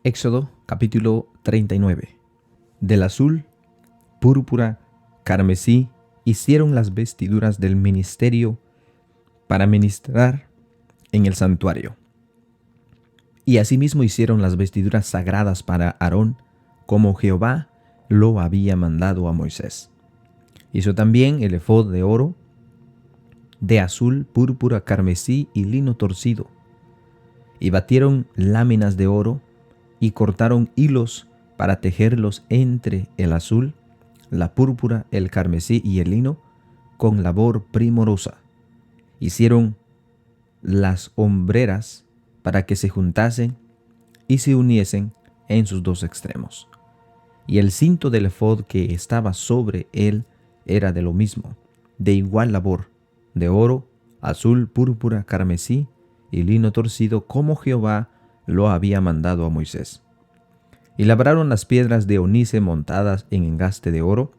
Éxodo capítulo 39. Del azul, púrpura, carmesí hicieron las vestiduras del ministerio para ministrar en el santuario. Y asimismo hicieron las vestiduras sagradas para Aarón, como Jehová lo había mandado a Moisés. Hizo también el efod de oro, de azul, púrpura, carmesí y lino torcido. Y batieron láminas de oro y cortaron hilos para tejerlos entre el azul, la púrpura, el carmesí y el lino con labor primorosa. Hicieron las hombreras para que se juntasen y se uniesen en sus dos extremos. Y el cinto del efod que estaba sobre él era de lo mismo, de igual labor, de oro, azul, púrpura, carmesí y lino torcido, como Jehová lo había mandado a Moisés. Y labraron las piedras de ónice montadas en engaste de oro,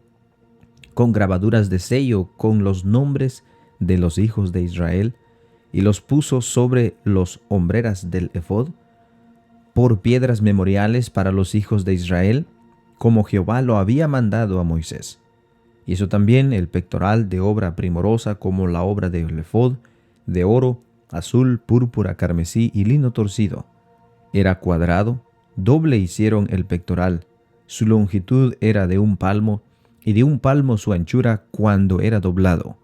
con grabaduras de sello con los nombres de los hijos de Israel, y los puso sobre los hombreras del efod, por piedras memoriales para los hijos de Israel, como Jehová lo había mandado a Moisés. Hizo también el pectoral de obra primorosa, como la obra del efod, de oro, azul, púrpura, carmesí y lino torcido. Era cuadrado, doble hicieron el pectoral. Su longitud era de 1 palmo, y de 1 palmo su anchura cuando era doblado.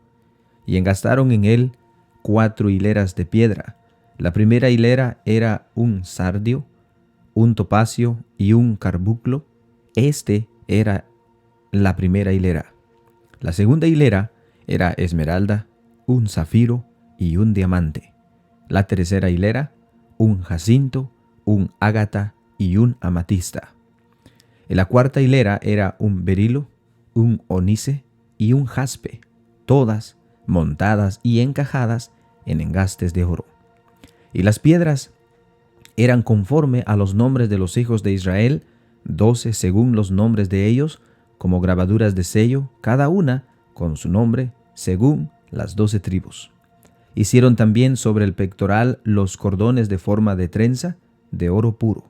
Y engastaron en él 4 hileras de piedra. La primera hilera era un sardio, un topacio y un carbunclo. Este era la primera hilera. La segunda hilera era esmeralda, un zafiro y un diamante. La tercera hilera, un jacinto, un ágata y un amatista. En la cuarta hilera era un berilo, un ónice y un jaspe, todas montadas y encajadas en engastes de oro. Y las piedras eran conforme a los nombres de los hijos de Israel, 12 según los nombres de ellos, como grabaduras de sello, cada una con su nombre, según las 12 tribus. Hicieron también sobre el pectoral los cordones de forma de trenza, de oro puro.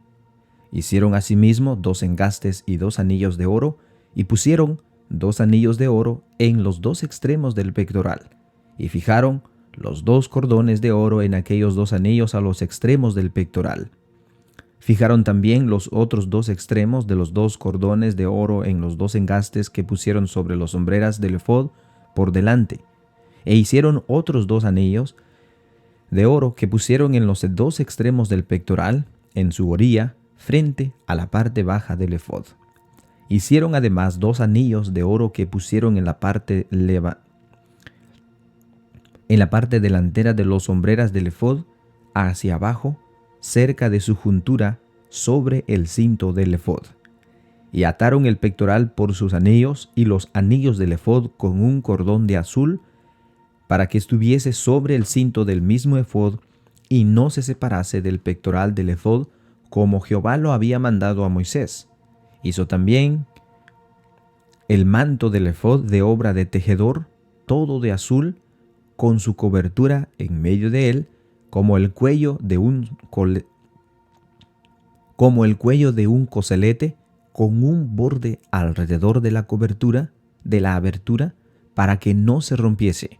Hicieron asimismo 2 engastes y 2 anillos de oro, y pusieron 2 anillos de oro en los 2 extremos del pectoral, y fijaron los 2 cordones de oro en aquellos 2 anillos a los extremos del pectoral. Fijaron también los otros 2 extremos de los 2 cordones de oro en los 2 engastes que pusieron sobre las hombreras del efod por delante, e hicieron otros 2 anillos de oro que pusieron en los 2 extremos del pectoral, en su orilla, frente a la parte baja del efod. Hicieron además 2 anillos de oro que pusieron en la parte delantera de las hombreras del efod, hacia abajo, cerca de su juntura, sobre el cinto del efod. Y ataron el pectoral por sus anillos y los anillos del efod con un cordón de azul, para que estuviese sobre el cinto del mismo efod y no se separase del pectoral del efod, como Jehová lo había mandado a Moisés. Hizo también el manto del efod de obra de tejedor, todo de azul, con su cobertura en medio de él, como el cuello de un coselete, con un borde alrededor de la cobertura de la abertura, para que no se rompiese.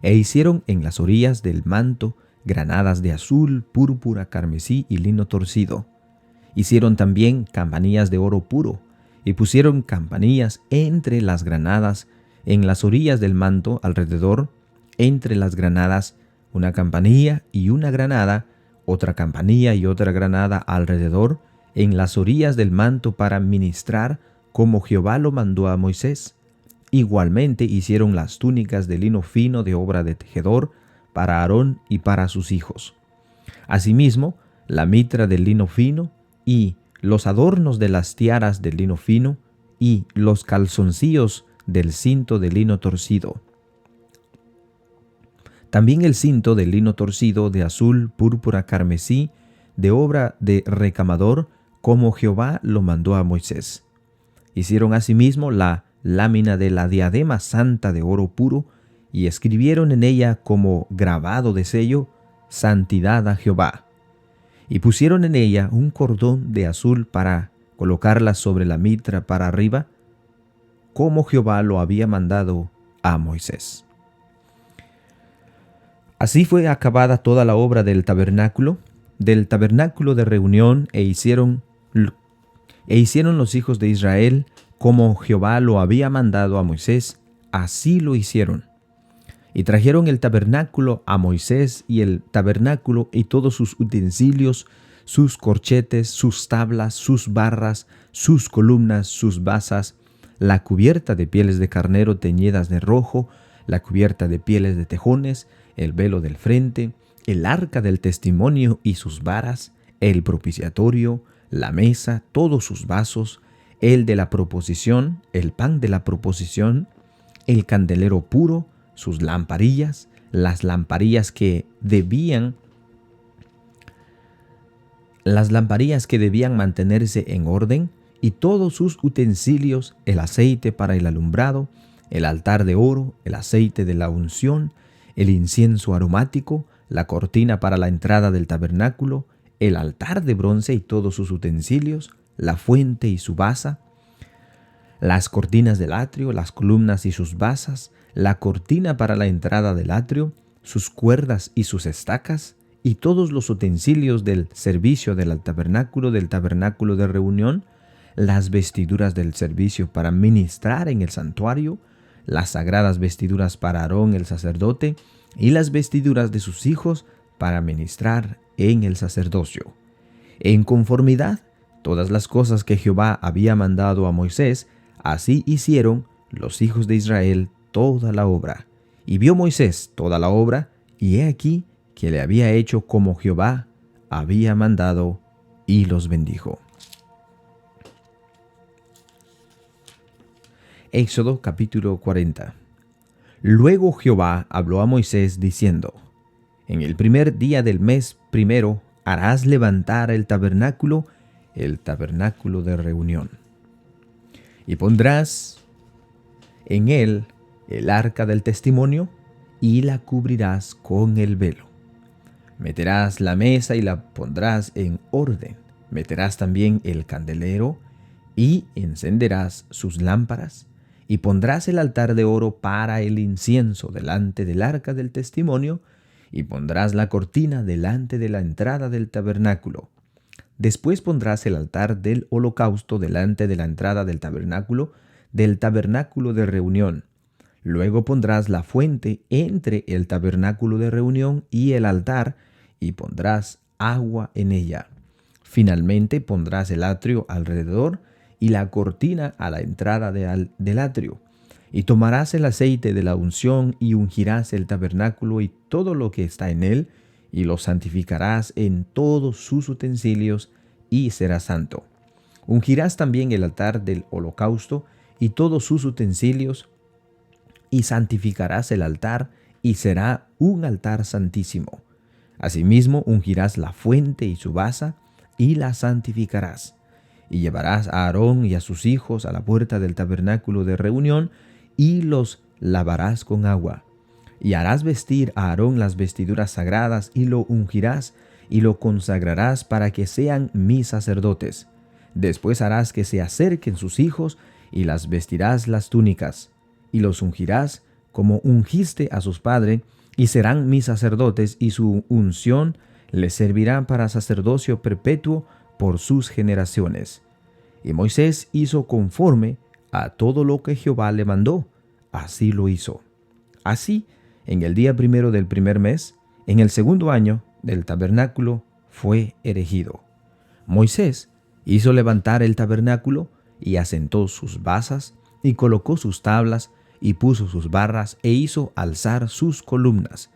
E hicieron en las orillas del manto granadas de azul, púrpura, carmesí y lino torcido. Hicieron también campanillas de oro puro, y pusieron campanillas entre las granadas en las orillas del manto alrededor, entre las granadas, una campanilla y una granada, otra campanilla y otra granada alrededor, en las orillas del manto para ministrar, como Jehová lo mandó a Moisés. Igualmente hicieron las túnicas de lino fino de obra de tejedor para Aarón y para sus hijos. Asimismo, la mitra de lino fino y los adornos de las tiaras de lino fino y los calzoncillos del cinto de lino torcido. También el cinto de lino torcido de azul, púrpura, carmesí, de obra de recamador, como Jehová lo mandó a Moisés. Hicieron asimismo la lámina de la diadema santa de oro puro, y escribieron en ella como grabado de sello, Santidad a Jehová. Y pusieron en ella un cordón de azul para colocarla sobre la mitra para arriba, como Jehová lo había mandado a Moisés. Así fue acabada toda la obra del tabernáculo de reunión, e hicieron los hijos de Israel como Jehová lo había mandado a Moisés, así lo hicieron. Y trajeron el tabernáculo a Moisés, y el tabernáculo y todos sus utensilios, sus corchetes, sus tablas, sus barras, sus columnas, sus basas, la cubierta de pieles de carnero teñidas de rojo, la cubierta de pieles de tejones, el velo del frente, el arca del testimonio y sus varas, el propiciatorio, la mesa, todos sus vasos, el de la proposición, el pan de la proposición, el candelero puro, sus lamparillas, las lamparillas que debían mantenerse en orden, y todos sus utensilios, el aceite para el alumbrado, el altar de oro, el aceite de la unción, el incienso aromático, la cortina para la entrada del tabernáculo, el altar de bronce y todos sus utensilios, la fuente y su basa, las cortinas del atrio, las columnas y sus basas, la cortina para la entrada del atrio, sus cuerdas y sus estacas, y todos los utensilios del servicio del tabernáculo de reunión, las vestiduras del servicio para ministrar en el santuario, las sagradas vestiduras para Aarón el sacerdote, y las vestiduras de sus hijos para ministrar en el sacerdocio. En conformidad, todas las cosas que Jehová había mandado a Moisés, así hicieron los hijos de Israel toda la obra. Y vio Moisés toda la obra, y he aquí que le había hecho como Jehová había mandado, y los bendijo. Éxodo capítulo 40. Luego Jehová habló a Moisés diciendo: En el primer día del mes primero harás levantar el tabernáculo de reunión. Y pondrás en él el arca del testimonio, y la cubrirás con el velo. Meterás la mesa y la pondrás en orden. Meterás también el candelero y encenderás sus lámparas. Y pondrás el altar de oro para el incienso delante del arca del testimonio, y pondrás la cortina delante de la entrada del tabernáculo. Después pondrás el altar del holocausto delante de la entrada del tabernáculo de reunión. Luego pondrás la fuente entre el tabernáculo de reunión y el altar, y pondrás agua en ella. Finalmente pondrás el atrio alrededor y la cortina a la entrada del atrio. Y tomarás el aceite de la unción y ungirás el tabernáculo y todo lo que está en él, y lo santificarás en todos sus utensilios, y será santo. Ungirás también el altar del holocausto y todos sus utensilios, y santificarás el altar, y será un altar santísimo. Asimismo ungirás la fuente y su basa, y la santificarás. Y llevarás a Aarón y a sus hijos a la puerta del tabernáculo de reunión, y los lavarás con agua. Y harás vestir a Aarón las vestiduras sagradas, y lo ungirás, y lo consagrarás para que sean mis sacerdotes. Después harás que se acerquen sus hijos, y las vestirás las túnicas, y los ungirás como ungiste a sus padres, y serán mis sacerdotes, y su unción les servirá para sacerdocio perpetuo por sus generaciones. Y Moisés hizo conforme a todo lo que Jehová le mandó, así lo hizo. Así, en el día primero del primer mes, en el segundo año del tabernáculo, fue erigido. Moisés hizo levantar el tabernáculo, y asentó sus basas, y colocó sus tablas, y puso sus barras, e hizo alzar sus columnas.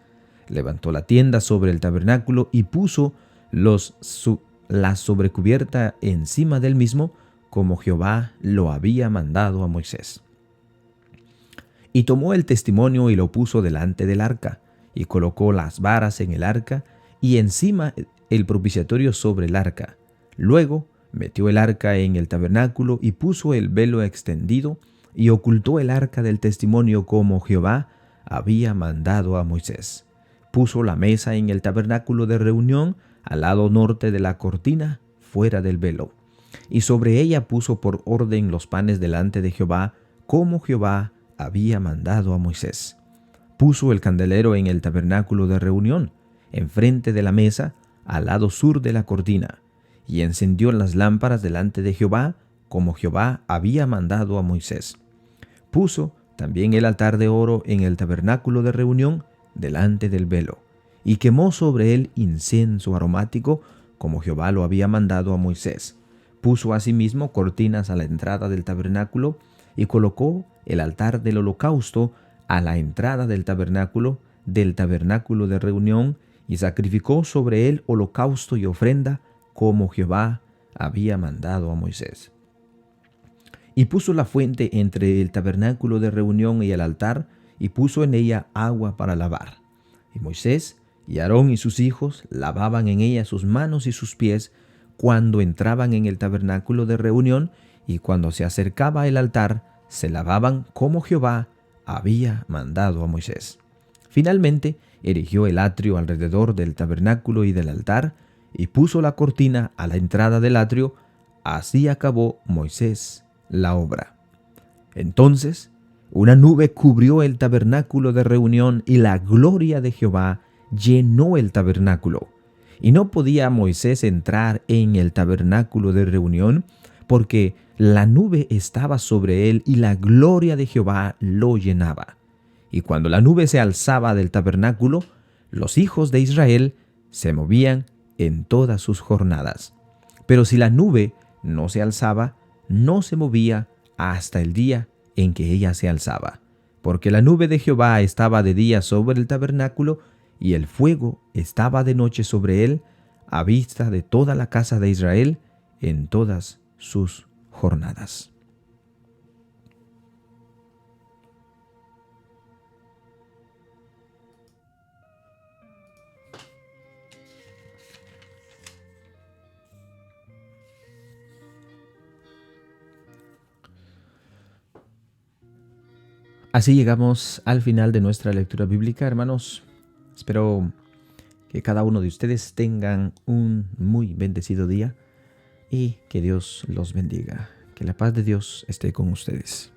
Levantó la tienda sobre el tabernáculo, y puso la sobrecubierta encima del mismo, como Jehová lo había mandado a Moisés. Y tomó el testimonio y lo puso delante del arca, y colocó las varas en el arca, y encima el propiciatorio sobre el arca. Luego metió el arca en el tabernáculo, y puso el velo extendido, y ocultó el arca del testimonio como Jehová había mandado a Moisés. Puso la mesa en el tabernáculo de reunión al lado norte de la cortina, fuera del velo. Y sobre ella puso por orden los panes delante de Jehová, como Jehová había mandado a Moisés. Puso el candelero en el tabernáculo de reunión, enfrente de la mesa, al lado sur de la cortina, y encendió las lámparas delante de Jehová, como Jehová había mandado a Moisés. Puso también el altar de oro en el tabernáculo de reunión, delante del velo, y quemó sobre él incienso aromático, como Jehová lo había mandado a Moisés. Puso asimismo cortinas a la entrada del tabernáculo, y colocó el altar del holocausto a la entrada del tabernáculo de reunión, y sacrificó sobre él holocausto y ofrenda, como Jehová había mandado a Moisés. Y puso la fuente entre el tabernáculo de reunión y el altar, y puso en ella agua para lavar. Y Moisés y Aarón y sus hijos lavaban en ella sus manos y sus pies cuando entraban en el tabernáculo de reunión, y cuando se acercaba el altar, se lavaban como Jehová había mandado a Moisés. Finalmente, erigió el atrio alrededor del tabernáculo y del altar, y puso la cortina a la entrada del atrio. Así acabó Moisés la obra. Entonces, una nube cubrió el tabernáculo de reunión, y la gloria de Jehová llenó el tabernáculo. Y no podía Moisés entrar en el tabernáculo de reunión, porque la nube estaba sobre él y la gloria de Jehová lo llenaba. Y cuando la nube se alzaba del tabernáculo, los hijos de Israel se movían en todas sus jornadas. Pero si la nube no se alzaba, no se movía hasta el día en que ella se alzaba, porque la nube de Jehová estaba de día sobre el tabernáculo, y el fuego estaba de noche sobre él, a vista de toda la casa de Israel en todas sus jornadas. Así llegamos al final de nuestra lectura bíblica, hermanos. Espero que cada uno de ustedes tengan un muy bendecido día y que Dios los bendiga. Que la paz de Dios esté con ustedes.